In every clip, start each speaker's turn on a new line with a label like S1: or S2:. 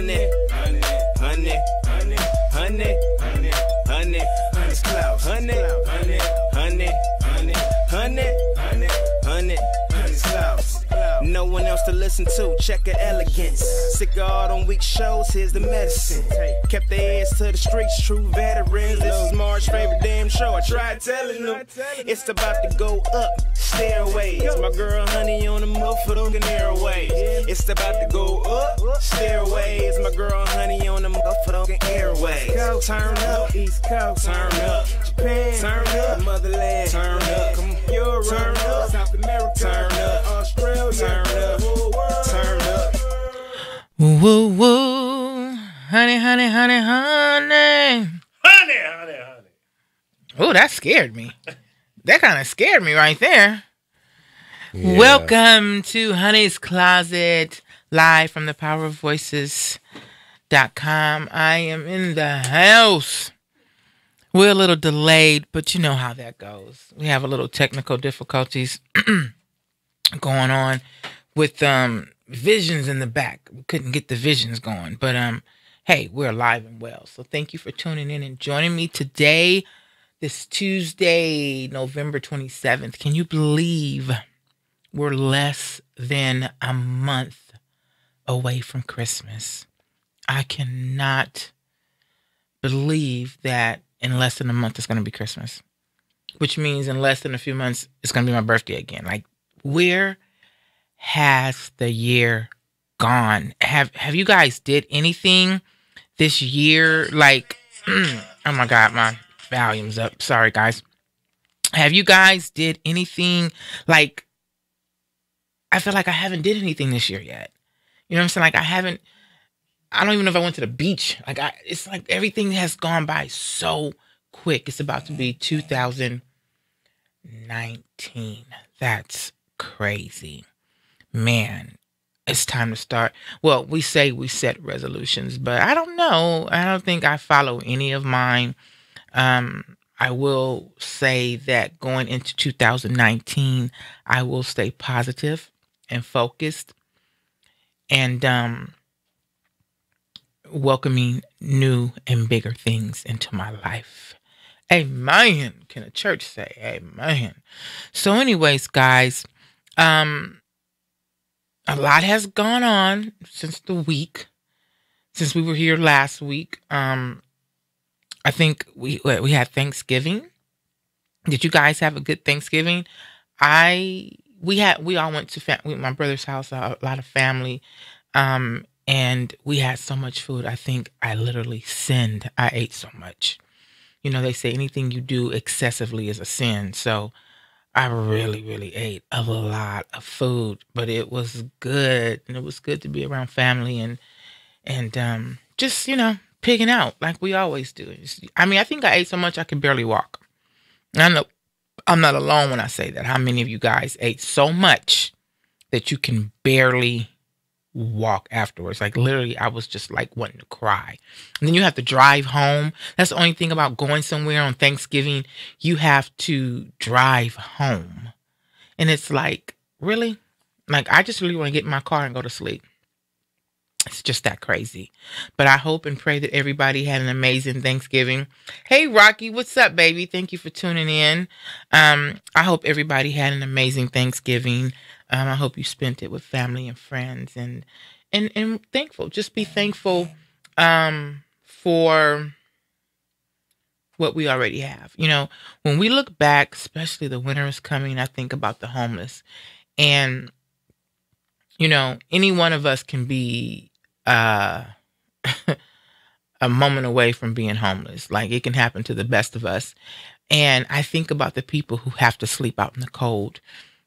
S1: honey, honey, honey, honey, honey, honey, honey, honey, clouds, honey, honey, honey, honey, honey, honey, honey, honey, clouds. No one else to listen to, check her elegance. Sick of all them weak shows, here's the medicine. Kept their ears to the streets, true veterans. This is Marge's favorite damn show, I tried telling them. It's about to go up, stairways. My girl Honey on the motherfucking airways. It's about to go up, stairways. My girl Honey on the motherfucking airways. Turn up, East Coast, turn up. Japan, turn up. Motherland, turn up. Europe, turn up. South America, turn up. Australia, turn up. Turn up.
S2: Woo woo, honey, honey, honey, honey,
S3: Honey, honey, honey.
S2: Oh, that scared me. That kind of scared me right there.
S4: Yeah.
S2: Welcome to Honey's Closet, live from the powerofvoices.com. I am in the house. We're a little delayed, but you know how that goes. We have a little technical difficulties going on with visions in the back. We couldn't get the visions going, but hey, we're alive and well. So thank you for tuning in and joining me today, this Tuesday, November 27th. Can you believe we're less than a month away from Christmas? I cannot believe that in less than a month it's going to be Christmas, which means in less than a few months it's going to be my birthday again. Like, where has the year gone? Have you guys did anything this year? Like, oh my God, my volume's up. Sorry, guys. Have you guys did anything? Like, I feel like I haven't did anything this year yet. You know what I'm saying? Like, I don't even know if I went to the beach. Like, it's like everything has gone by so quick. It's about to be 2019. That's crazy. Man, it's time to start. Well, we say we set resolutions, but I don't know. I don't think I follow any of mine. I will say that going into 2019, I will stay positive and focused and welcoming new and bigger things into my life. Amen. Can a church say amen? So anyways, guys, a lot has gone on since we were here last week. I think we had Thanksgiving. Did you guys have a good Thanksgiving? We all went to my brother's house, a lot of family, and we had so much food. I think I literally sinned. I ate so much. You know, they say anything you do excessively is a sin. So I really, really ate a lot of food, but it was good. And it was good to be around family and just, you know, pigging out like we always do. I mean, I think I ate so much I could barely walk. I know I'm not alone when I say that. How many of you guys ate so much that you can barely walk afterwards? Like, literally, I was just like wanting to cry. And then you have to drive home. That's the only thing about going somewhere on Thanksgiving. You have to drive home. And it's like, really? Like, I just really want to get in my car and go to sleep. It's just that crazy. But I hope and pray that everybody had an amazing Thanksgiving. Hey, Rocky, what's up, baby? Thank you for tuning in. I hope everybody had an amazing Thanksgiving. I hope you spent it with family and friends and thankful. Just be thankful for what we already have. You know, when we look back, especially the winter is coming, I think about the homeless. And, you know, any one of us can be a moment away from being homeless. Like, it can happen to the best of us. And I think about the people who have to sleep out in the cold,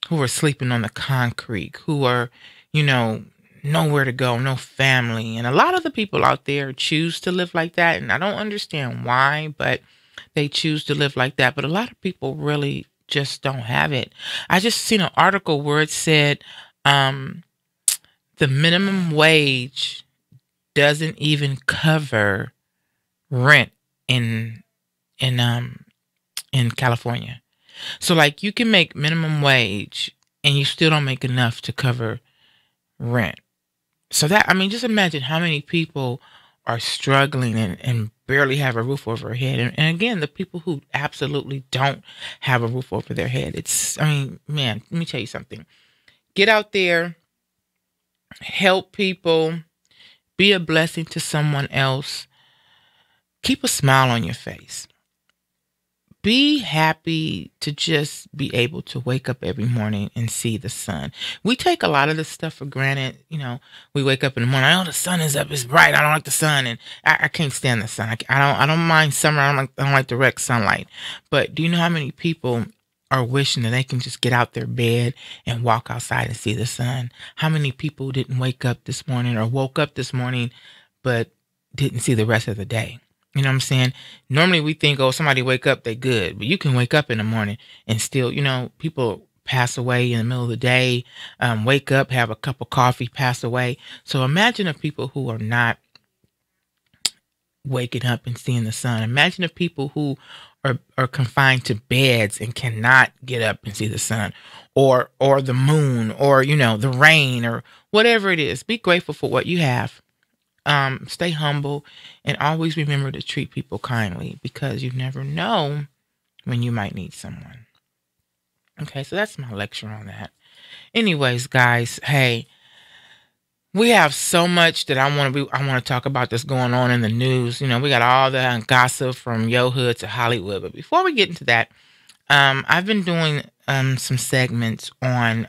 S2: who are sleeping on the concrete, who are, you know, nowhere to go, no family. And a lot of the people out there choose to live like that. And I don't understand why, but they choose to live like that. But a lot of people really just don't have it. I just seen an article where it said the minimum wage doesn't even cover rent in California. So, like, you can make minimum wage and you still don't make enough to cover rent. So that, I mean, just imagine how many people are struggling and barely have a roof over their head. And again, the people who absolutely don't have a roof over their head. It's, I mean, man, let me tell you something. Get out there, help people, be a blessing to someone else. Keep a smile on your face. Be happy to just be able to wake up every morning and see the sun. We take a lot of this stuff for granted. You know, we wake up in the morning, oh, the sun is up, it's bright. I don't like the sun, and I can't stand the sun. I don't mind summer. I don't like direct sunlight. But do you know how many people are wishing that they can just get out their bed and walk outside and see the sun? How many people didn't wake up this morning or woke up this morning but didn't see the rest of the day? You know what I'm saying? Normally we think, oh, somebody wake up, they good. But you can wake up in the morning and still, you know, people pass away in the middle of the day, wake up, have a cup of coffee, pass away. So imagine the people who are not waking up and seeing the sun. Imagine the people who are confined to beds and cannot get up and see the sun, or the moon, or, you know, the rain, or whatever it is. Be grateful for what you have. Stay humble, and always remember to treat people kindly, because you never know when you might need someone. Okay, so that's my lecture on that. Anyways, guys, hey, we have so much that I want to talk about that's going on in the news. You know, we got all the gossip from Yo Hood to Hollywood. But before we get into that, I've been doing some segments on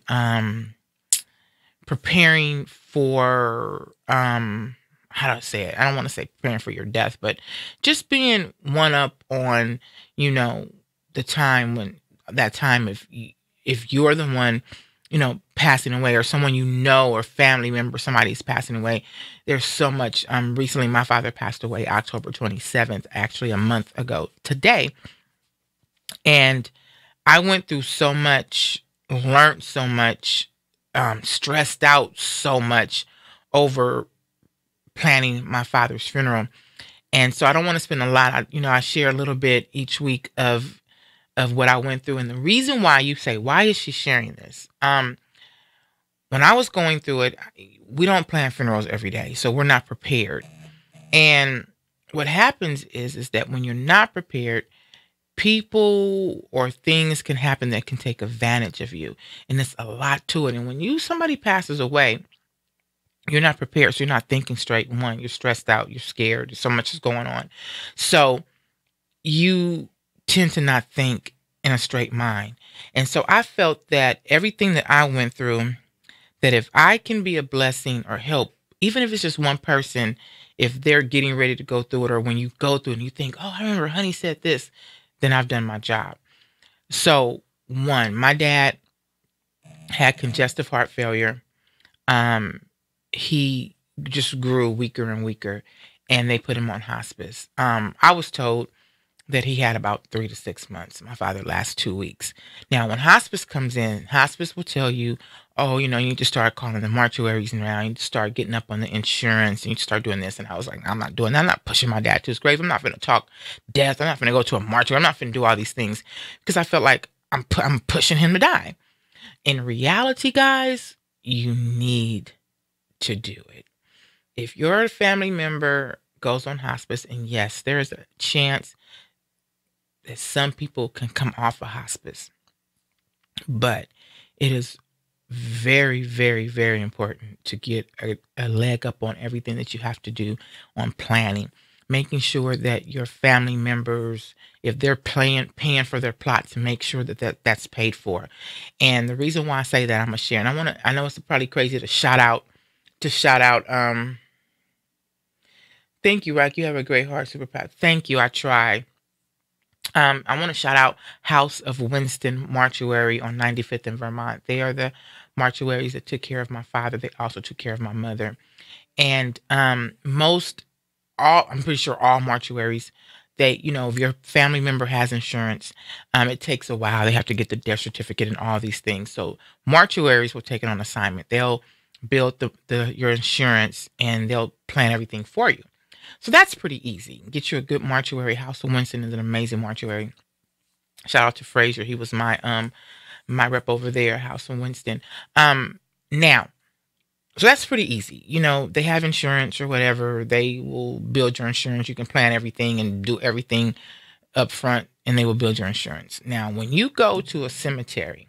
S2: preparing for how do I say it? I don't want to say preparing for your death, but just being one up on, you know, the time when that time, if you're the one, you know, passing away, or someone you know, or family member, somebody's passing away. There's so much. Recently, my father passed away October 27th, actually a month ago today. And I went through so much, learned so much, stressed out so much over planning my father's funeral. And so I don't want to spend a lot. I share a little bit each week of what I went through. And the reason why, you say, why is she sharing this? When I was going through it, we don't plan funerals every day, so we're not prepared. And what happens is that when you're not prepared, people or things can happen that can take advantage of you. And there's a lot to it. And when somebody passes away, you're not prepared. So you're not thinking straight. One, you're stressed out. You're scared. So much is going on. So you tend to not think in a straight mind. And so I felt that everything that I went through, that if I can be a blessing or help, even if it's just one person, if they're getting ready to go through it, or when you go through it and you think, oh, I remember Honey said this, then I've done my job. So one, my dad had congestive heart failure. He just grew weaker and weaker, and they put him on hospice. I was told that he had about 3 to 6 months. My father last 2 weeks. Now, when hospice comes in, hospice will tell you, oh, you need to start calling the mortuaries now. You need to start getting up on the insurance, and you start doing this. And I was like, I'm not doing that. I'm not pushing my dad to his grave. I'm not going to talk death. I'm not going to go to a mortuary. I'm not going to do all these things, because I felt like I'm pushing him to die. In reality, guys, you need to do it. If your family member goes on hospice, and yes, there is a chance that some people can come off of hospice, but it is very, very, very important to get a leg up on everything that you have to do on planning, making sure that your family members, if they're paying for their plot, to make sure that's paid for. And the reason why I say that, I'm gonna share, and I know it's probably crazy to shout out. Thank you, Rock. You have a great heart, super proud. Thank you. I try. I want to shout out House of Winston Mortuary on 95th in Vermont. They are the mortuaries that took care of my father. They also took care of my mother. And I'm pretty sure all mortuaries, if your family member has insurance, it takes a while. They have to get the death certificate and all these things. So mortuaries will take it on assignment. They'll build your insurance, and they'll plan everything for you. So that's pretty easy. Get you a good mortuary. House of Winston is an amazing mortuary. Shout out to Fraser. He was my rep over there, House of Winston. Now, So that's pretty easy. You know, they have insurance or whatever. They will build your insurance. You can plan everything and do everything up front, and they will build your insurance. Now, when you go to a cemetery,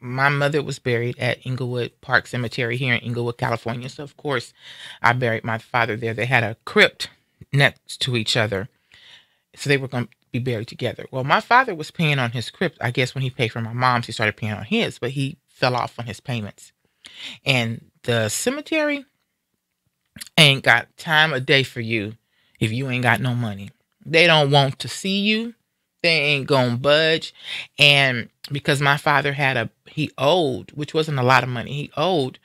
S2: my mother was buried at Inglewood Park Cemetery here in Inglewood, California. So, of course, I buried my father there. They had a crypt next to each other. So they were going to be buried together. Well, my father was paying on his crypt. I guess when he paid for my mom's, he started paying on his, but he fell off on his payments. And the cemetery ain't got time of day for you if you ain't got no money. They don't want to see you. They ain't gonna budge. And because my father he owed, which wasn't a lot of money, he owed,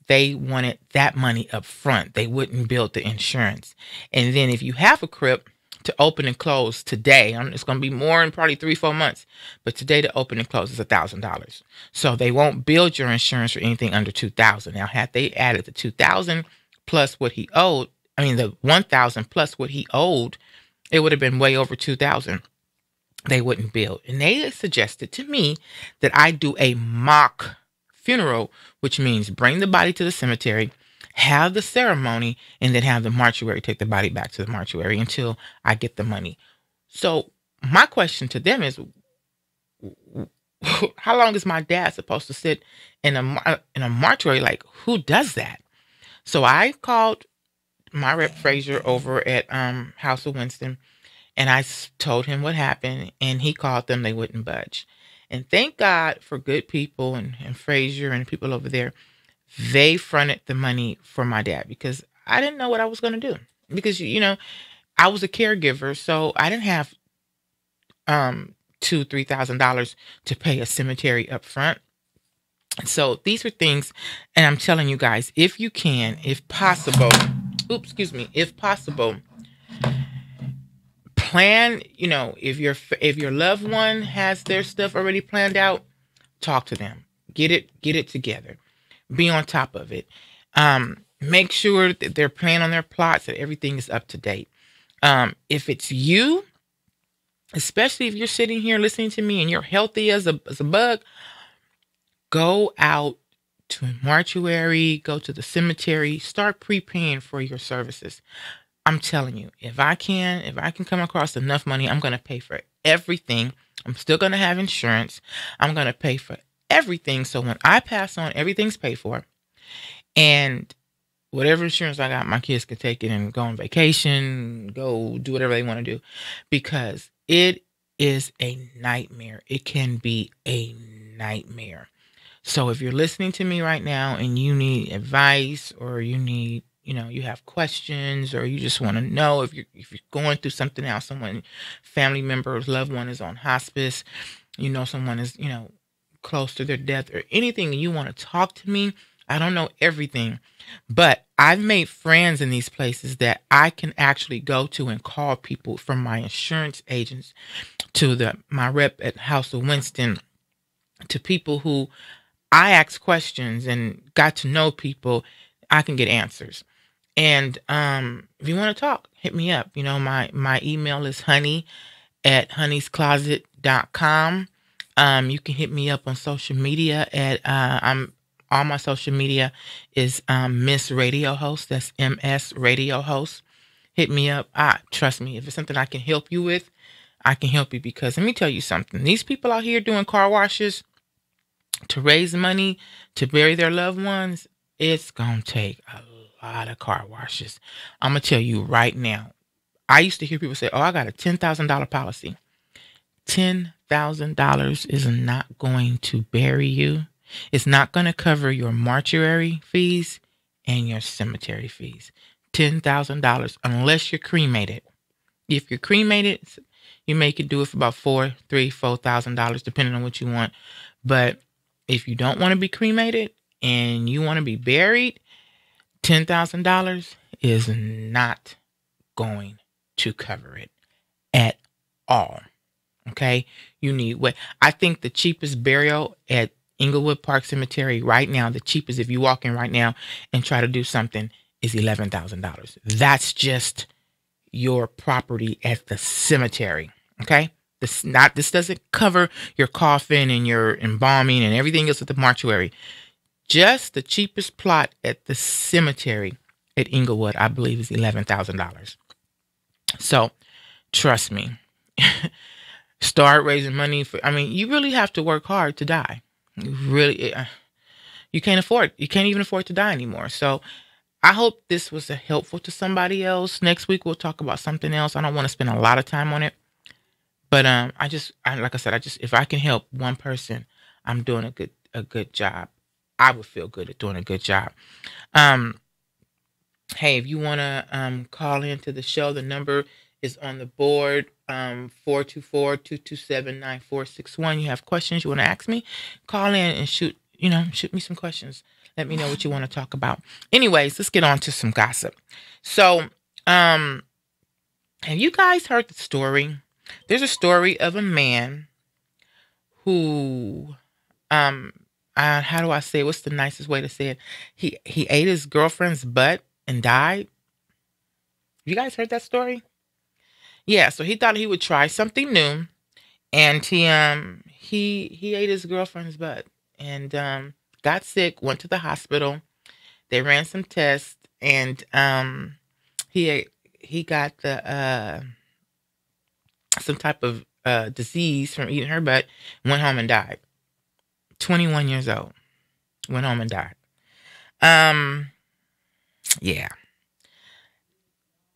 S2: they wanted that money up front. They wouldn't build the insurance. And then if you have a crypt to open and close today, it's going to be more in probably 3-4 months, but today to open and close is $1,000. So they won't build your insurance or anything under $2,000. Now, had they added the $2,000 plus what he owed, the $1,000 plus what he owed, it would have been way over $2,000. They wouldn't build. And they suggested to me that I do a mock funeral, which means bring the body to the cemetery, have the ceremony, and then have the mortuary take the body back to the mortuary until I get the money. So my question to them is, how long is my dad supposed to sit in a mortuary? Like, who does that? So I called my rep Frazier over at House of Winston, and I told him what happened, and he called them. They wouldn't budge. And thank God for good people and Frazier and people over there. They fronted the money for my dad because I didn't know what I was going to do. Because, I was a caregiver, so I didn't have $2,000-$3,000 to pay a cemetery up front. So these are things, and I'm telling you guys, if you can, if possible, if possible, plan, if your loved one has their stuff already planned out, talk to them. Get it together. Be on top of it. Make sure that they're planning on their plots, that everything is up to date. If it's you, especially if you're sitting here listening to me and you're healthy as a bug, go out to a mortuary, go to the cemetery, start prepaying for your services. I'm telling you, if I can come across enough money, I'm going to pay for everything. I'm still going to have insurance. I'm going to pay for everything. So when I pass on, everything's paid for. And whatever insurance I got, my kids can take it and go on vacation, go do whatever they want to do. Because it is a nightmare. It can be a nightmare. So if you're listening to me right now and you need advice, or you need, you have questions, or you just want to know if you're going through something else, family member or loved one is on hospice, someone is, close to their death, or anything, and you want to talk to me, I don't know everything, but I've made friends in these places that I can actually go to and call people, from my insurance agents to my rep at House of Winston, to people who I asked questions and got to know people. I can get answers. And if you want to talk, hit me up. My email is honey@honeyscloset.com. You can hit me up on social media at all my social media is Miss Radio Host. That's MS Radio Host. Hit me up. Trust me, if it's something I can help you with, I can help you, because let me tell you something. These people out here doing car washes to raise money to bury their loved ones, it's going to take a lot of car washes. I'm going to tell you right now. I used to hear people say, I got a $10,000 policy. $10,000 is not going to bury you. It's not going to cover your mortuary fees and your cemetery fees. $10,000 unless you're cremated. If you're cremated, you may could do it for about $4,000 depending on what you want. But if you don't want to be cremated and you want to be buried, $10,000 is not going to cover it at all. Okay? You need what? I think the cheapest burial at Inglewood Park Cemetery right now, the cheapest, if you walk in right now and try to do something, is $11,000. That's just your property at the cemetery. Okay? This doesn't cover your coffin and your embalming and everything else at the mortuary. Just the cheapest plot at the cemetery at Inglewood, I believe, is $11,000. So trust me, start raising money for, I mean, you really have to work hard to die. You really, you can't even afford to die anymore. So I hope this was helpful to somebody else. Next week, we'll talk about something else. I don't want to spend a lot of time on it. But like I said, if I can help one person, I'm doing a good job. I would feel good at doing a good job. Hey, if you want to call into the show, the number is on the board, 424-227-9461. You have questions you want to ask me, call in and shoot me some questions. Let me know what you want to talk about. Anyways, let's get on to some gossip. So, have you guys heard the story? There's a story of a man who, how do I say it? What's the nicest way to say it? He ate his girlfriend's butt and died. You guys heard that story? Yeah, so he thought he would try something new, and he ate his girlfriend's butt and got sick, went to the hospital. They ran some tests, and he got the some type of disease from eating her butt, went home and died. 21 years old. Went home and died. Yeah.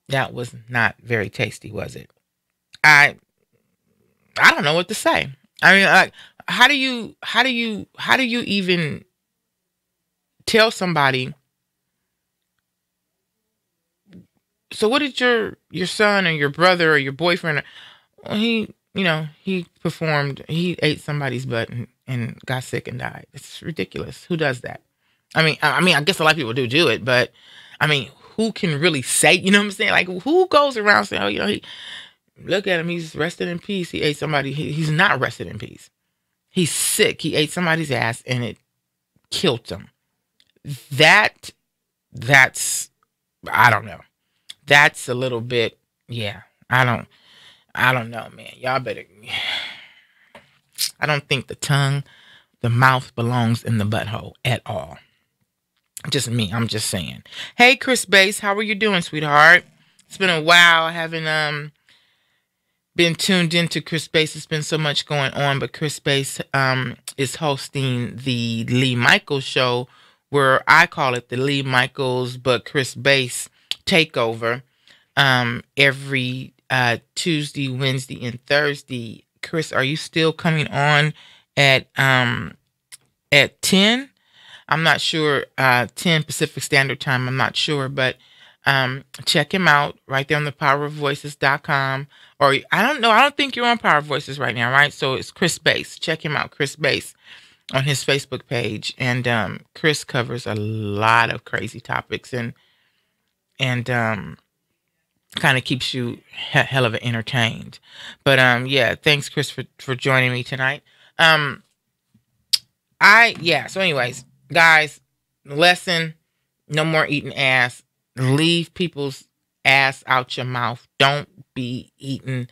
S2: That was not very tasty, was it? I don't know what to say. I mean, like, how do you even tell somebody? So what did your son or your brother or your boyfriend, he ate somebody's butt and got sick and died. It's ridiculous. Who does that? I mean, I guess a lot of people do it, but I mean, who can really say, you know what I'm saying? Like, who goes around saying, oh, look at him, he's rested in peace. He ate somebody. He's not rested in peace. He's sick. He ate somebody's ass and it killed him. That's, I don't know. That's a little bit, yeah. I don't know, man. Y'all better. I don't think the mouth belongs in the butthole at all. Just me. I'm just saying. Hey, Chris Bass, how are you doing, sweetheart? It's been a while. I haven't been tuned into Chris Bass. It's been so much going on, but Chris Bass is hosting the Lee Michaels show, where I call it the Lee Michaels but Chris Bass takeover. Every Tuesday, Wednesday, and Thursday. Chris, are you still coming on at 10? I'm not sure. 10 Pacific Standard Time. I'm not sure, but check him out right there on the powerofvoices.com. Or I don't know. I don't think you're on Power of Voices right now, right? So it's Chris Bass. Check him out, Chris Bass, on his Facebook page. And Chris covers a lot of crazy topics and kind of keeps you hell of entertained. But yeah, thanks, Chris, for joining me tonight. So anyways, guys, lesson: no more eating ass. Leave people's ass out your mouth. Don't be eating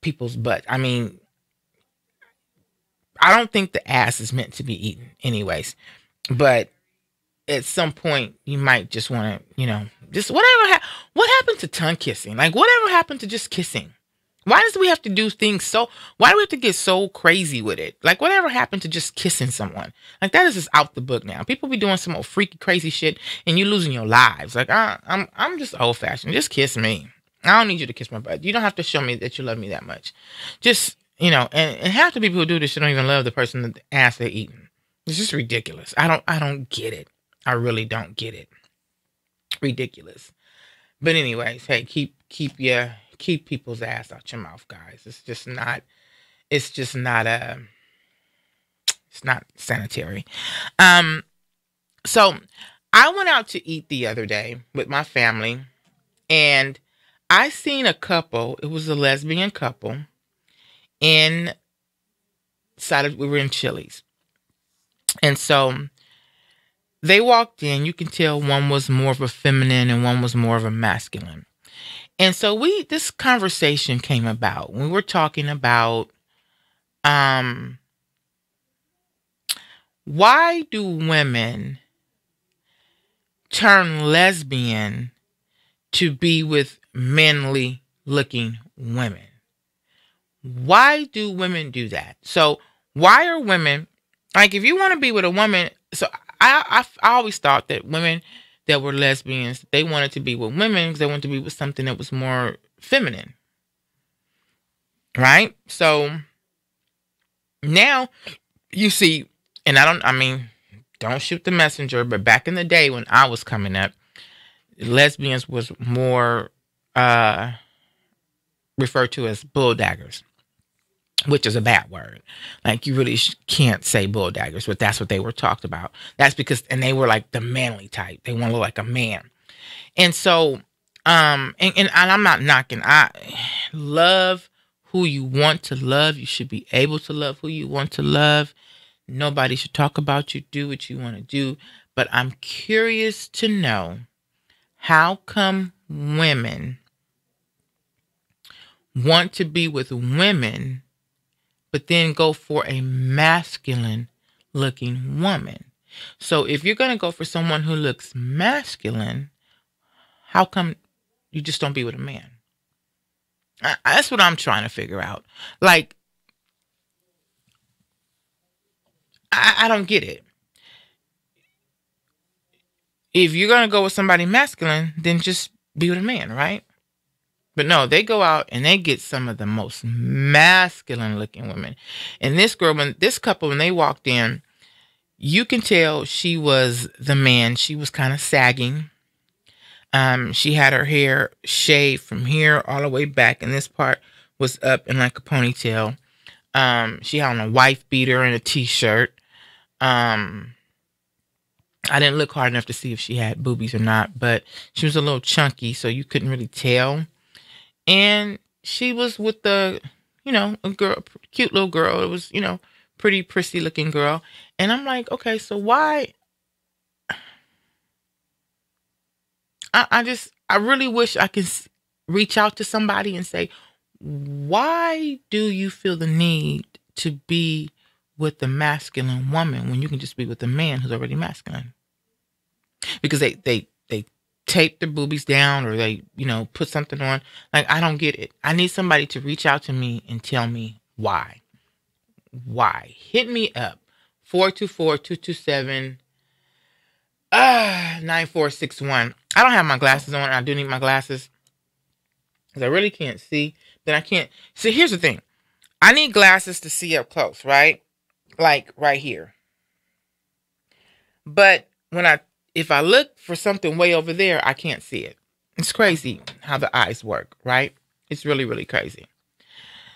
S2: people's butt. I mean, I don't think the ass is meant to be eaten anyways, but at some point you might just want to, just whatever. What happened to tongue kissing? Like, whatever happened to just kissing? Why do we have to do things why do we have to get so crazy with it? Like, whatever happened to just kissing someone? Like, that is just out the book now. People be doing some old freaky crazy shit and you losing your lives. Like, I'm just old fashioned. Just kiss me. I don't need you to kiss my butt. You don't have to show me that you love me that much. Just, and half the people who do this shit don't even love the person that the ass they're eating. It's just ridiculous. I don't get it. I really don't get it. Ridiculous. But anyways, hey, keep people's ass out your mouth, guys. It's not sanitary. So I went out to eat the other day with my family, and I seen a couple. It was a lesbian couple we were in Chili's. And so they walked in. You can tell one was more of a feminine and one was more of a masculine. And so this conversation came about. We were talking about Why do women turn lesbian to be with manly looking women? Why do women do that? So why are women, like, if you want to be with a woman, so I always thought that women that were lesbians, they wanted to be with women because they wanted to be with something that was more feminine, right? So now you see, and don't shoot the messenger, but back in the day when I was coming up, lesbians was more referred to as bulldaggers, which is a bad word. Like, you really can't say bulldaggers, but that's what they were talked about. That's because, and they were like the manly type. They want to look like a man. And so, and I'm not knocking. I love who you want to love. You should be able to love who you want to love. Nobody should talk about you. Do what you want to do. But I'm curious to know, how come women want to be with women but then go for a masculine looking woman? So if you're going to go for someone who looks masculine, how come you just don't be with a man? That's what I'm trying to figure out. Like, I don't get it. If you're going to go with somebody masculine, then just be with a man, right? But no, they go out and they get some of the most masculine looking women. And this couple, when they walked in, you can tell she was the man. She was kind of sagging. She had her hair shaved from here all the way back, and this part was up in like a ponytail. She had on a wife beater and a t-shirt. I didn't look hard enough to see if she had boobies or not, but she was a little chunky, so you couldn't really tell. And she was with a girl, cute little girl. It was, pretty prissy looking girl. And I'm like, okay, so why? I really wish I could reach out to somebody and say, why do you feel the need to be with the masculine woman when you can just be with a man who's already masculine? Because they tape their boobies down, or they, put something on. Like, I don't get it. I need somebody to reach out to me and tell me why. Why? Hit me up. 424-227 9461. I don't have my glasses on. I do need my glasses because I really can't see. Then I can't. See, here's the thing. I need glasses to see up close, right? Like right here. But if I look for something way over there, I can't see it. It's crazy how the eyes work, right? It's really, really crazy.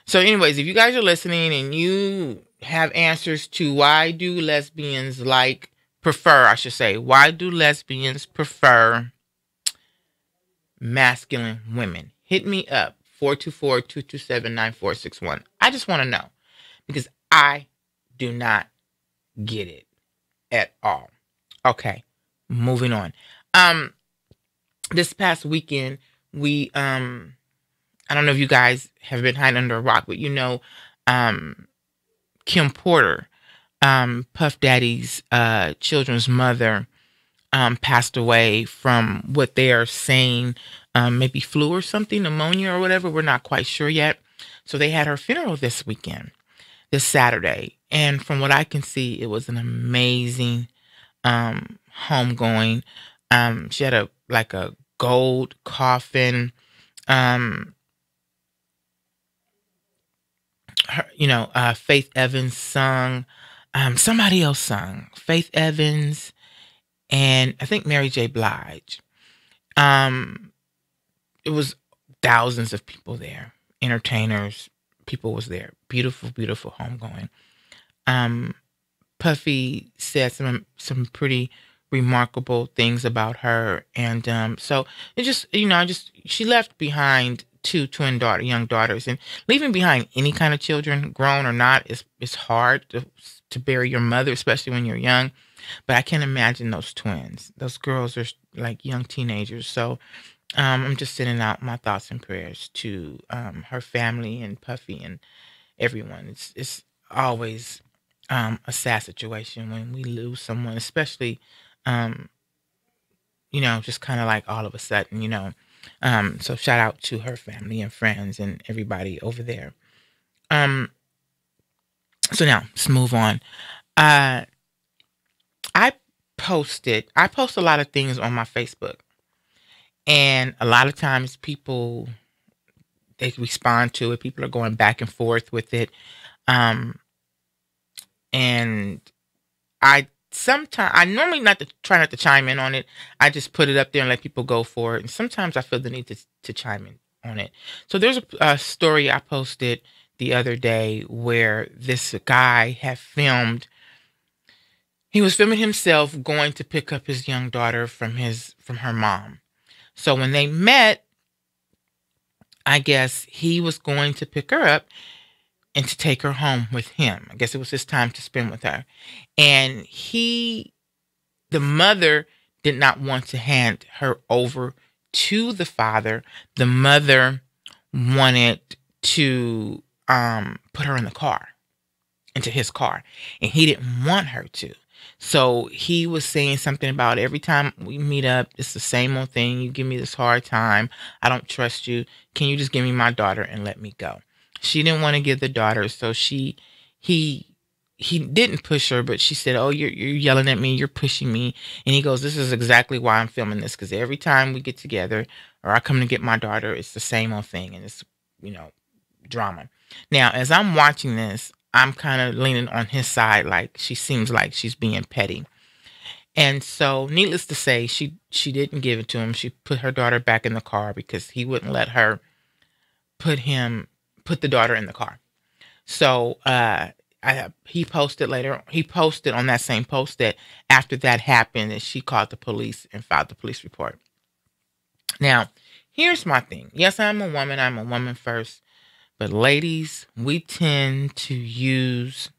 S2: So anyways, if you guys are listening and you have answers to why do lesbians prefer masculine women, hit me up. 424-227-9461. I just want to know, because I do not get it at all. Okay, moving on. This past weekend, we I don't know if you guys have been hiding under a rock, but Kim Porter, Puff Daddy's children's mother, passed away from what they are saying, maybe flu or something, pneumonia or whatever. We're not quite sure yet. So they had her funeral this Saturday. And from what I can see, it was an amazing homegoing. She had a gold coffin. Faith Evans sung. Somebody else sung. Faith Evans and I think Mary J. Blige. It was thousands of people there. Entertainers, people was there. Beautiful, beautiful homegoing. Puffy said some pretty remarkable things about her, and so it just she left behind two young daughters, and leaving behind any kind of children, grown or not, is hard to bury your mother, especially when you're young. But I can't imagine those twins. Those girls are like young teenagers. So I'm just sending out my thoughts and prayers to her family and Puffy and everyone. It's always a sad situation when we lose someone, especially, um, just kind of like all of a sudden. So shout out to her family and friends and everybody over there. Um, so now let's move on. Uh, I I post a lot of things on my Facebook, and a lot of times people, they respond to it. People are going back and forth with it. Um, and I normally not to try not to chime in on it. I just put it up there and let people go for it. And sometimes I feel the need to chime in on it. So there's a story I posted the other day where this guy had filmed. He was filming himself going to pick up his young daughter from her mom. So when they met, I guess he was going to pick her up and to take her home with him. I guess it was his time to spend with her. And the mother did not want to hand her over to the father. The mother wanted to put her in the car, into his car, and he didn't want her to. So he was saying something about, every time we meet up, it's the same old thing. You give me this hard time. I don't trust you. Can you just give me my daughter and let me go? She didn't want to give the daughter, so he didn't push her, but she said, "Oh, you're yelling at me, you're pushing me." And he goes, "This is exactly why I'm filming this, because every time we get together or I come to get my daughter, it's the same old thing, and it's drama." Now, as I'm watching this, I'm kind of leaning on his side, like she seems like she's being petty. And so, needless to say, she didn't give it to him. She put her daughter back in the car because he wouldn't let her put the daughter in the car. So he posted later. He posted on that same post that after that happened, that she called the police and filed the police report. Now, here's my thing. Yes, I'm a woman. I'm a woman first. But ladies, we tend to use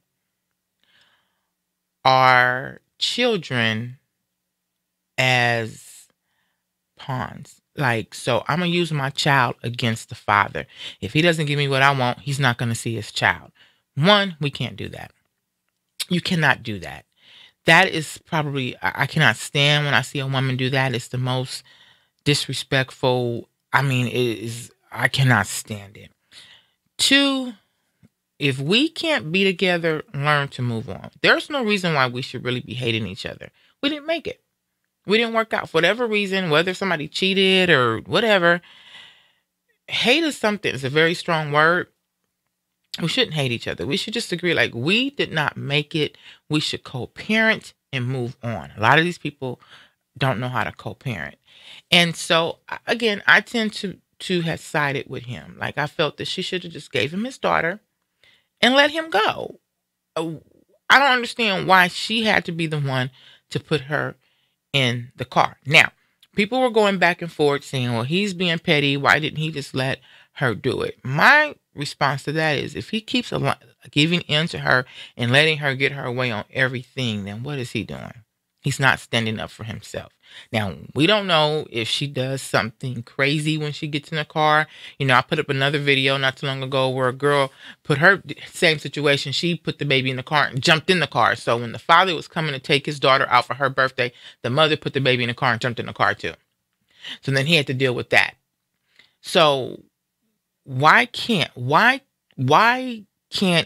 S2: our children as pawns. Like, so I'm going to use my child against the father. If he doesn't give me what I want, he's not going to see his child. One, we can't do that. You cannot do that. That is probably, I cannot stand when I see a woman do that. It's the most disrespectful. I mean, I cannot stand it. Two, if we can't be together, learn to move on. There's no reason why we should really be hating each other. We didn't make it. We didn't work out for whatever reason, whether somebody cheated or whatever. Hate is something, it's a very strong word. We shouldn't hate each other. We should just agree, like, we did not make it. We should co-parent and move on. A lot of these people don't know how to co-parent. And so, again, I tend to have sided with him. Like, I felt that she should have just gave him his daughter and let him go. I don't understand why she had to be the one to put her in the car. Now, people were going back and forth saying, well, he's being petty. Why didn't he just let her do it? My response to that is, if he keeps giving in to her and letting her get her way on everything, then what is he doing? He's not standing up for himself. Now, we don't know if she does something crazy when she gets in the car. I put up another video not too long ago where a girl put her same situation. She put the baby in the car and jumped in the car. So when the father was coming to take his daughter out for her birthday, the mother put the baby in the car and jumped in the car too. So then he had to deal with that. So why can't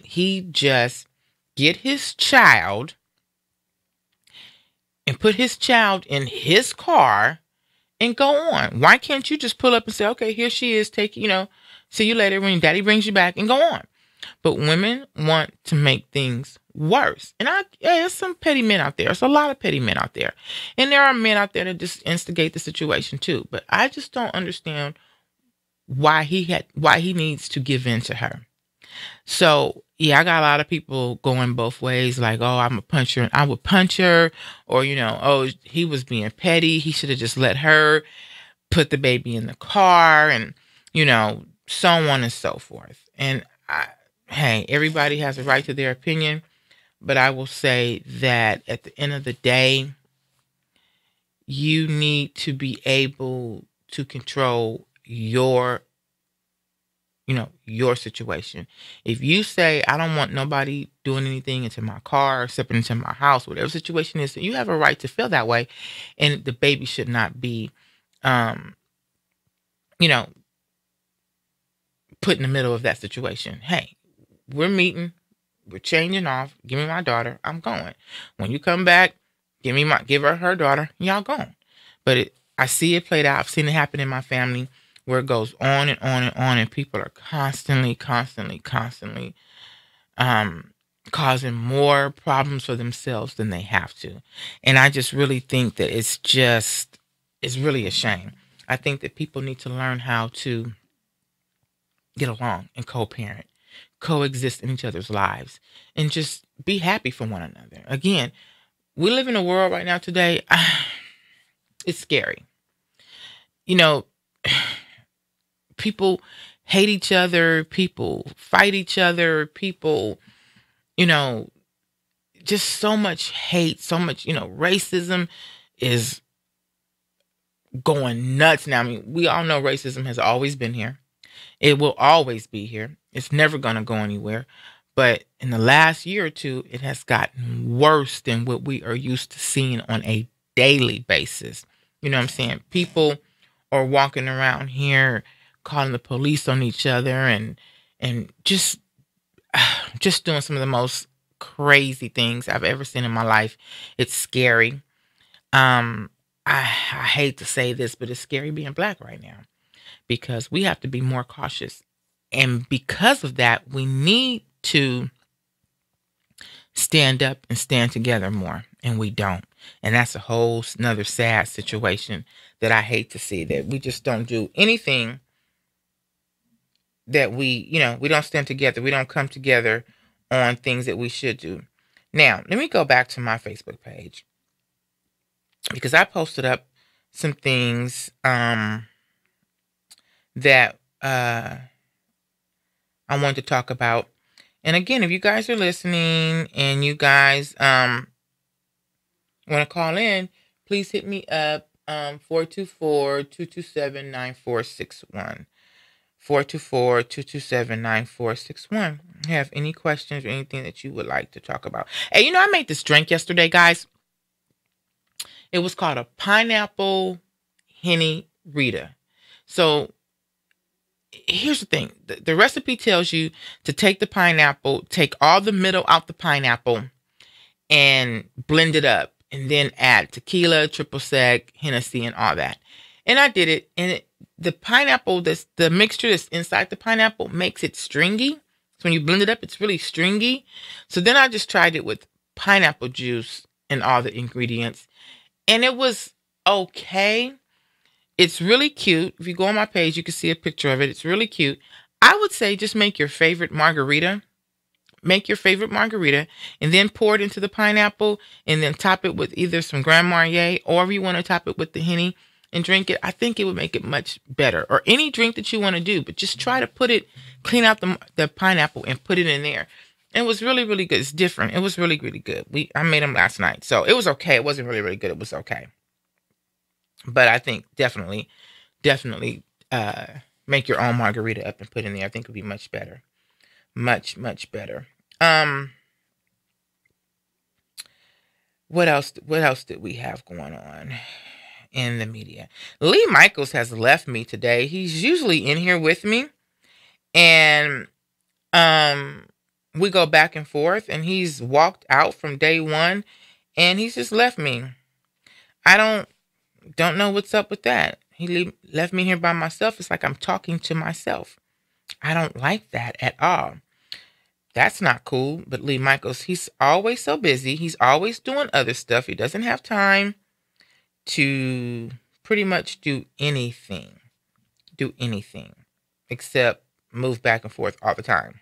S2: he just get his child and put his child in his car and go on? Why can't you just pull up and say, okay, here she is, see you later when daddy brings you back, and go on? But women want to make things worse. And there's some petty men out there. There's a lot of petty men out there. And there are men out there that just instigate the situation too. But I just don't understand why he needs to give in to her. So, yeah, I got a lot of people going both ways, like, oh, I'm a puncher and I would punch her, or, oh, he was being petty. He should have just let her put the baby in the car, and, so on and so forth. And hey, everybody has a right to their opinion, but I will say that at the end of the day, you need to be able to control your your situation. If you say, I don't want nobody doing anything into my car, stepping into my house, whatever situation is, you have a right to feel that way. And the baby should not be, you know, put in the middle of that situation. Hey, we're meeting, we're changing off. Give me my daughter. I'm going. When you come back, give her daughter. Y'all going. But I see it played out. I've seen it happen in my family where it goes on and on and on, and people are constantly causing more problems for themselves than they have to. And I just really think that it's really a shame. I think that people need to learn how to get along and co-parent, coexist in each other's lives, and just be happy for one another. Again, we live in a world right now today, it's scary. People hate each other, people fight each other, people, just so much hate, so much, racism is going nuts now. I mean, we all know racism has always been here. It will always be here. It's never going to go anywhere. But in the last year or two, it has gotten worse than what we are used to seeing on a daily basis. You know what I'm saying? People are walking around here calling the police on each other and just doing some of the most crazy things I've ever seen in my life. It's scary. I hate to say this, but it's scary being Black right now because we have to be more cautious. And because of that, we need to stand up and stand together more, and we don't. And that's a whole another sad situation that I hate to see, that we just don't do anything, that we don't stand together. We don't come together on things that we should do. Now, let me go back to my Facebook page because I posted up some things that I wanted to talk about. And again, if you guys are listening and you guys want to call in, please hit me up 424-227-9461. 424-227-9461. Have any questions or anything that you would like to talk about? Hey, I made this drink yesterday, guys. It was called a pineapple Henny Rita. So here's the thing. The recipe tells you to take the pineapple, take all the middle out the pineapple, and blend it up. And then add tequila, triple sec, Hennessy, and all that. And I did it. And the pineapple, the mixture that's inside the pineapple makes it stringy. So when you blend it up, it's really stringy. So then I just tried it with pineapple juice and all the ingredients. And it was okay. It's really cute. If you go on my page, you can see a picture of it. It's really cute. I would say just make your favorite margarita. Make your favorite margarita and then pour it into the pineapple and then top it with either some Grand Marnier, or if you want to top it with the Henny and drink it. I think it would make it much better. Or any drink that you want to do, but just try to clean out the pineapple and put it in there. It was really, really good. It's different. It was really, really good. I made them last night. So it was okay. It wasn't really, really good. It was okay. But I think definitely make your own margarita up and put in there. I think it would be much better. Much, much better. What else did we have going on in the media? Lee Michaels has left me today. He's usually in here with me. And we go back and forth, and he's walked out from day one, and he's just left me. I don't know what's up with that. He left me here by myself. It's like I'm talking to myself. I don't like that at all. That's not cool. But Lee Michaels, he's always so busy. He's always doing other stuff. He doesn't have time to pretty much do anything except move back and forth all the time.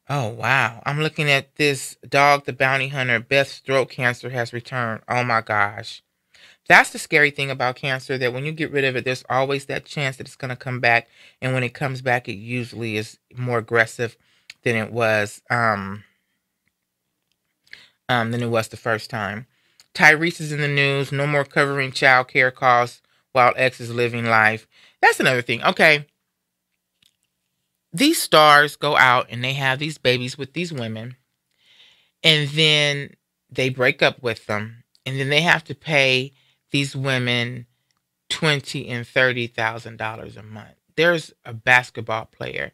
S2: Oh, wow. I'm looking at this Dog the Bounty Hunter. Beth's throat cancer has returned. Oh, my gosh. That's the scary thing about cancer, that when you get rid of it, there's always that chance that it's going to come back. And when it comes back, it usually is more aggressive than it was the first time. Tyrese is in the news. No more covering child care costs while ex is living life. That's another thing. Okay. these stars go out and they have these babies with these women, and then they break up with them, and then they have to pay these women $20,000 and $30,000 a month. There's a basketball player.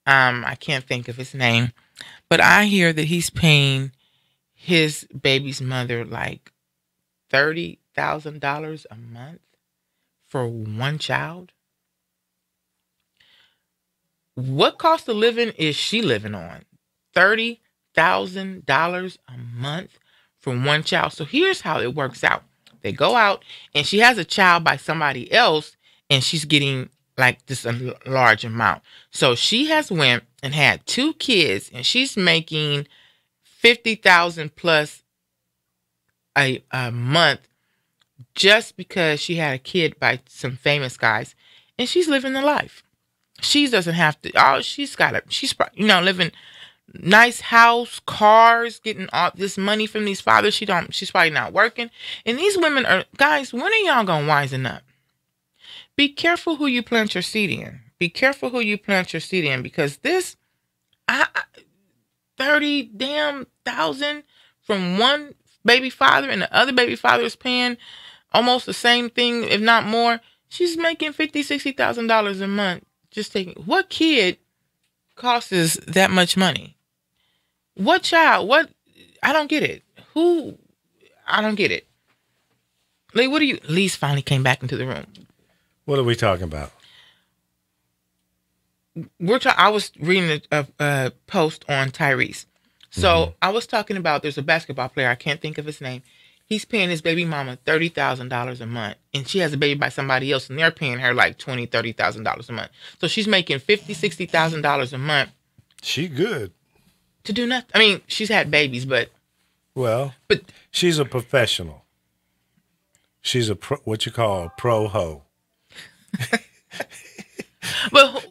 S2: I can't think of his name, but I hear that he's paying his baby's mother like $30,000 a month for one child. What cost of living is she living on? $30,000 a month for one child. So here's how it works out. They go out and she has a child by somebody else and she's getting like this a large amount. So she has went and had 2 kids and she's making $50,000 plus a month just because she had a kid by some famous guys, and she's living the life. She doesn't have to. Oh, she's living nice house, cars, getting all this money from these fathers. She's probably not working. And these women are, guys, when are y'all gonna wisen up? Be careful who you plant your seed in. Be careful who you plant your seed in, because this 30 damn thousand from one baby father, and the other baby father is paying almost the same thing, if not more. She's making $50,000-$60,000 a month. Just taking, what kid costs that much money? What child? What? I don't get it. Who? I don't get it. Lee, what are you? Lee's finally came back into the room.
S3: What are we talking about?
S2: I was reading a post on Tyrese. So I was talking about, there's a basketball player, I can't think of his name. He's paying his baby mama $30,000 a month, and she has a baby by somebody else, and they're paying her like $20,000-$30,000 a month. So she's making $50,000-$60,000 a month.
S3: She good
S2: to do nothing. I mean, she's had babies, but
S3: she's a professional. She's a what you call a pro hoe.
S2: But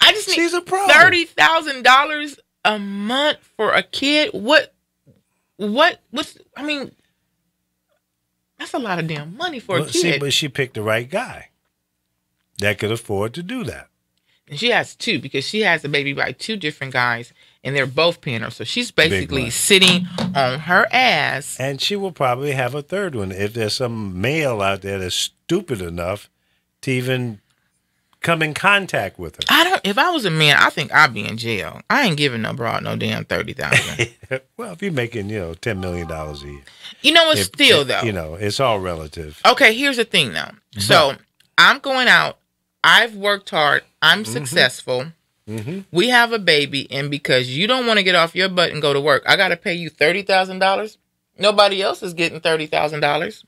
S2: I just need
S3: she's a pro.
S2: $30,000 a month for a kid. What's I mean, that's a lot of damn money for a kid.
S3: See, but she picked the right guy that could afford to do that.
S2: And she has 2, because she has a baby by 2 different guys, and they're both paying her. So she's basically sitting on her ass.
S3: And she will probably have a third one if there's some male out there that's stupid enough to even come in contact with her.
S2: If I was a man, I think I'd be in jail. I ain't giving no broad no damn $30,000.
S3: Well, if you're making, $10 million a year.
S2: You know what? Still though,
S3: it's all relative.
S2: Okay, here's the thing though. So I'm going out. I've worked hard. I'm successful. We have a baby, and because you don't want to get off your butt and go to work, I got to pay you $30,000. Nobody else is getting $30,000.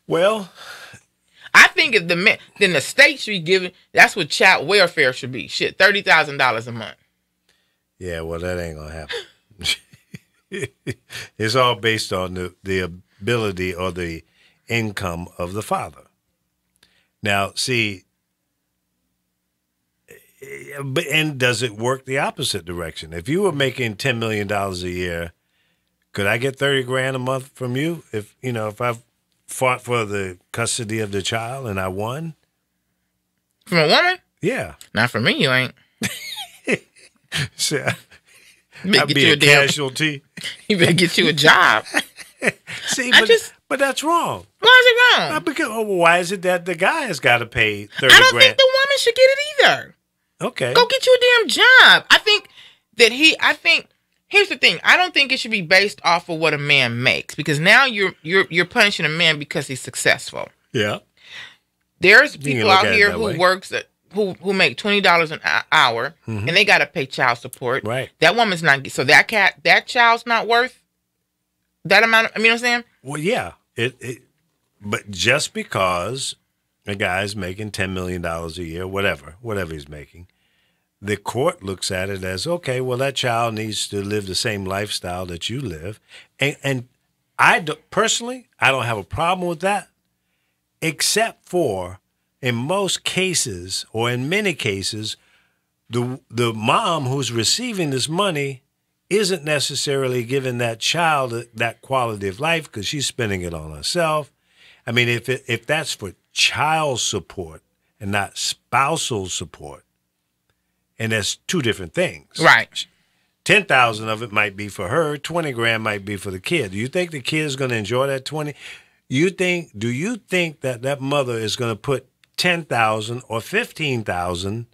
S3: Well,
S2: I think if then the state should be giving. That's what child welfare should be. Shit, $30,000 a month.
S3: Yeah, well, that ain't gonna happen. It's all based on the ability or the income of the father. Now, see, and does it work the opposite direction? If you were making $10 million a year, could I get $30,000 a month from you? If I fought for the custody of the child and I won?
S2: From a woman?
S3: Yeah.
S2: Not from me, you ain't.
S3: So, I'd be a casualty.
S2: You better get you a job.
S3: See, but that's wrong.
S2: Why is it wrong?
S3: Because why is it that the guy has got to pay $30,000?
S2: I don't think the woman should get it either.
S3: Okay.
S2: Go get you a damn job. I think here's the thing. I don't think it should be based off of what a man makes, because now you're punishing a man because he's successful.
S3: Yeah.
S2: There's people out here who works who make $20 an hour, and they got to pay child support.
S3: Right.
S2: That woman's not, so that child's not worth that amount. I mean, what I'm saying?
S3: Well, yeah. But just because a guy's making $10 million a year, whatever he's making, the court looks at it as, okay, well, that child needs to live the same lifestyle that you live. And personally, I don't have a problem with that, except for, in most cases, or in many cases, the mom who's receiving this money isn't necessarily giving that child that quality of life because she's spending it on herself. I mean, if that's for child support and not spousal support, and that's two different things.
S2: Right.
S3: 10,000 of it might be for her. 20 grand might be for the kid. Do you think the kid is going to enjoy that 20? Do you think that mother is going to put 10,000 or 15,000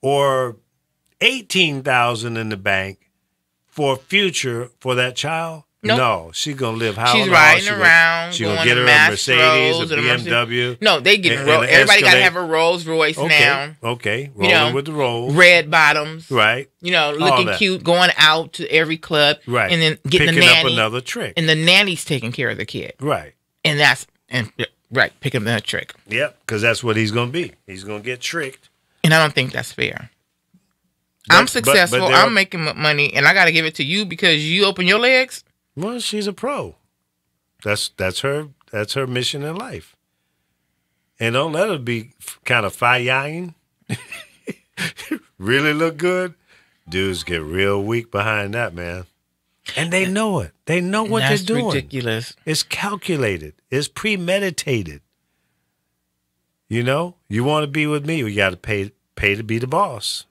S3: or 18,000 in the bank for future for that child?
S2: Nope.
S3: No, she's gonna live how
S2: She's riding around.
S3: She's gonna get her a Mercedes, a BMW.
S2: No, they getting
S3: and
S2: everybody got to have a Rolls Royce now.
S3: Okay, rolling with the rolls.
S2: Red bottoms,
S3: right?
S2: Looking cute, going out to every club,
S3: right?
S2: And then getting
S3: picking
S2: the nanny,
S3: up another trick,
S2: and the nanny's taking care of the kid,
S3: right?
S2: And picking up that trick.
S3: Yep, because that's what he's gonna be. He's gonna get tricked,
S2: and I don't think that's fair. I'm successful. I'm making money, and I got to give it to you because you open your legs.
S3: Well, she's a pro. That's her mission in life. And don't let her be kind of fire-eyeing. Really look good. Dudes get real weak behind that, man. And they know it. They know what they're doing.
S2: That's ridiculous.
S3: It's calculated. It's premeditated. You want to be with me, you got to pay to be the boss.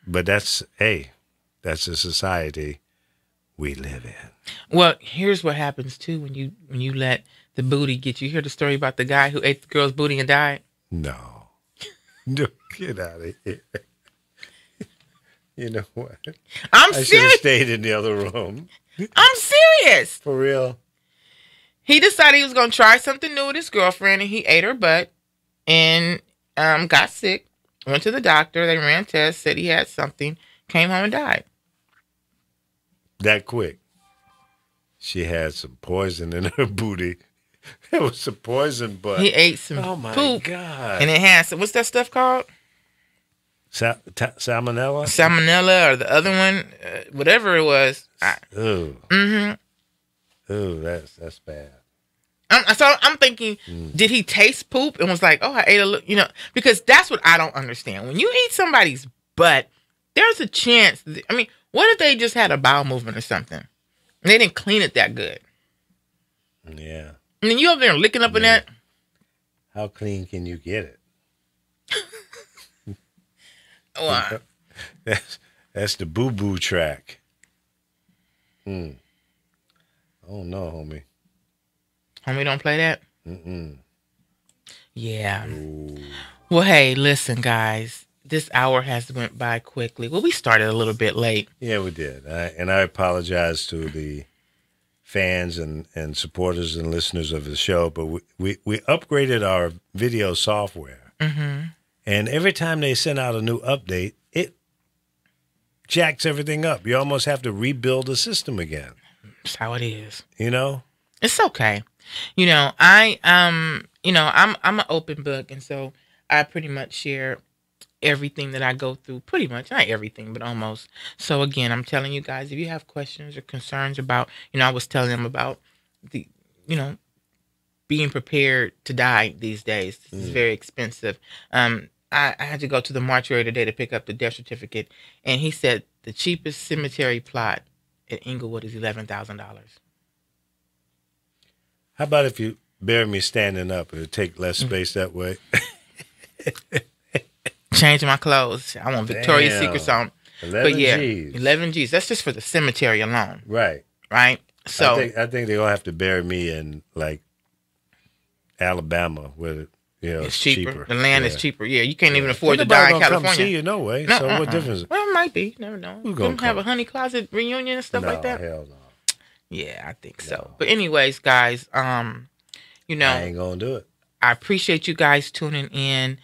S3: But that's the society we live in.
S2: Well, here's what happens too when you let the booty get you. You hear the story about the guy who ate the girl's booty and died?
S3: No. No, get out of here. You know what? I should have stayed in the other room.
S2: I'm serious.
S3: For real.
S2: He decided he was going to try something new with his girlfriend, and he ate her butt and got sick. Went to the doctor. They ran tests, said he had something, came home and died.
S3: That quick. She had some poison in her booty. It was some poison, but
S2: he ate some
S3: oh my
S2: poop,
S3: God.
S2: And it had some, what's that stuff called?
S3: Salmonella?
S2: Salmonella or the other one, whatever it was.
S3: Ooh.
S2: Mm-hmm.
S3: Ooh, that's bad.
S2: I'm thinking, did he taste poop and was like, oh, I ate a little, because that's what I don't understand. When you eat somebody's butt, there's a chance. What if they just had a bowel movement or something? And they didn't clean it that good.
S3: Yeah.
S2: And then you up there licking up in that.
S3: How clean can you get it?
S2: Well,
S3: that's the boo-boo track. Oh, no, homie.
S2: Homie don't play that?
S3: Mm-mm.
S2: Yeah.
S3: Ooh.
S2: Well, hey, listen, guys. This hour has went by quickly. Well, we started a little bit late.
S3: Yeah, we did. And I apologize to the fans and supporters and listeners of the show, but we upgraded our video software.
S2: Mm-hmm.
S3: And every time they send out a new update, it jacks everything up. You almost have to rebuild the system again.
S2: That's how it is.
S3: It's
S2: okay. I'm an open book, and so I pretty much share everything that I go through, pretty much, not everything, but almost. So again, I'm telling you guys, if you have questions or concerns about, I was telling them about the, being prepared to die these days. This is very expensive. I had to go to the mortuary today to pick up the death certificate, and he said the cheapest cemetery plot at Inglewood is $11,000.
S3: How about if you bury me standing up? It'll take less space that way.
S2: Changing my clothes. I want Victoria's
S3: Damn.
S2: Secret song.
S3: 11 G's.
S2: 11 G's. That's just for the cemetery alone.
S3: Right.
S2: So
S3: I think they're gonna have to bury me in like Alabama, where it's cheaper.
S2: The land is cheaper. Yeah, you can't even afford to die in California.
S3: Come see you, no way.
S2: No,
S3: so what difference?
S2: Well, it might be. Never know.
S3: Who's
S2: Don't
S3: gonna
S2: have
S3: come?
S2: a honey closet reunion and stuff like that.
S3: Hell no.
S2: Yeah, I think so. But anyways, guys,
S3: I ain't gonna do it.
S2: I appreciate you guys tuning in.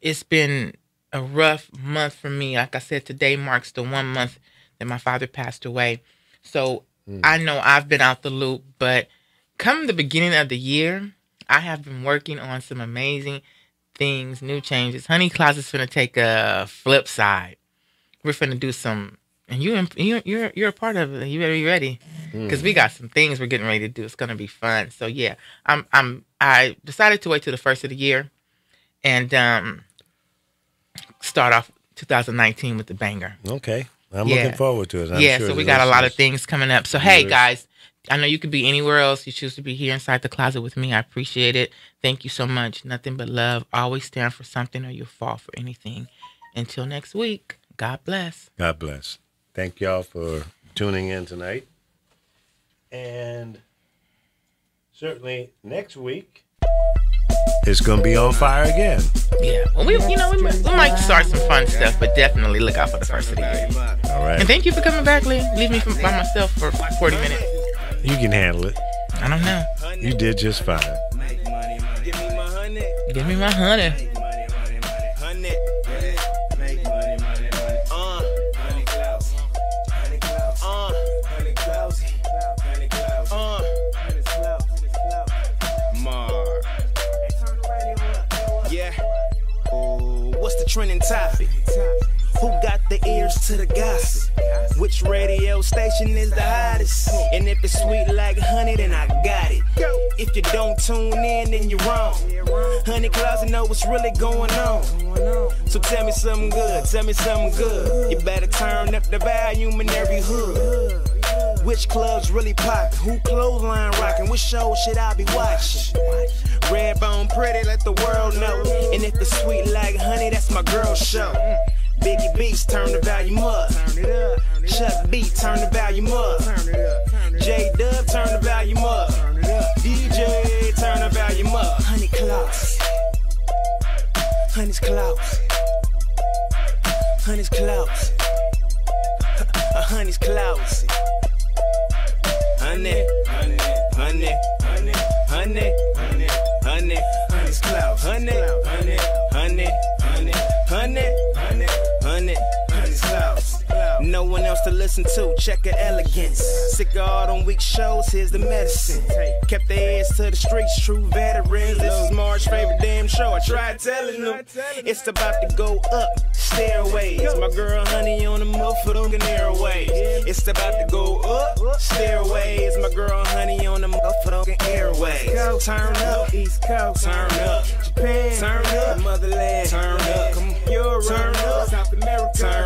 S2: It's been a rough month for me. Like I said, today marks the 1 month that my father passed away. So I know I've been out the loop, but come the beginning of the year, I have been working on some amazing things, new changes. Honey Closet's finna take a flip side. We're finna do some, and you're a part of it. You better be ready, because we got some things we're getting ready to do. It's gonna be fun. So yeah, I decided to wait till the first of the year, and start off 2019 with the banger.
S3: Okay. I'm looking forward to it. I'm sure
S2: so we got a lot of things coming up. So hey, guys, I know you could be anywhere else. You choose to be here inside the closet with me. I appreciate it. Thank you so much. Nothing but love. Always stand for something or you'll fall for anything. Until next week, God bless.
S3: God bless. Thank y'all for tuning in tonight. And certainly next week, it's going to be on fire again.
S2: Yeah. Well, we might start some fun stuff, but definitely look out for the first of the year.
S3: All right.
S2: And thank you for coming back, Lee. Leave me by myself for 40 minutes.
S3: You can handle it.
S2: I don't know.
S3: You did just fine.
S2: Give me my honey.
S1: What's the trending topic? Who got the ears to the gossip? Which radio station is the hottest? And if it's sweet like honey, then I got it. If you don't tune in, then you're wrong. Honey Closet know what's really going on. So tell me something good, tell me something good. You better turn up the volume in every hood. Which clubs really poppin'? Who clothesline rockin'? Which show should I be watching? Redbone pretty, let the world know. And if it's sweet like honey, that's my girl show. Biggie Beats, turn the volume up. Chuck B, turn the volume up. J-Dub, turn the volume up. DJ, turn the volume up. Honey Claus. Honey's Claus. Honey's Claus. Honey's Claus. Honey, honey, honey, honey, honey, honey, honey, honey's Claus. Honey, honey, honey, honey, honey, honey, honey, honey's Claus. No one else to listen to, check her elegance. Sick of all them weak shows, here's the medicine. Kept their ears to the streets, true veterans. This is Marge's favorite damn show. I tried telling them it's about to go up. Stairways, my girl Honey on the motherfucking airways. It's about to go up. Stairways, my girl Honey on the motherfucking airways. Turn up, East Coast, turn up, Japan, turn up, Motherland, turn up, Europe, turn up, South America, turn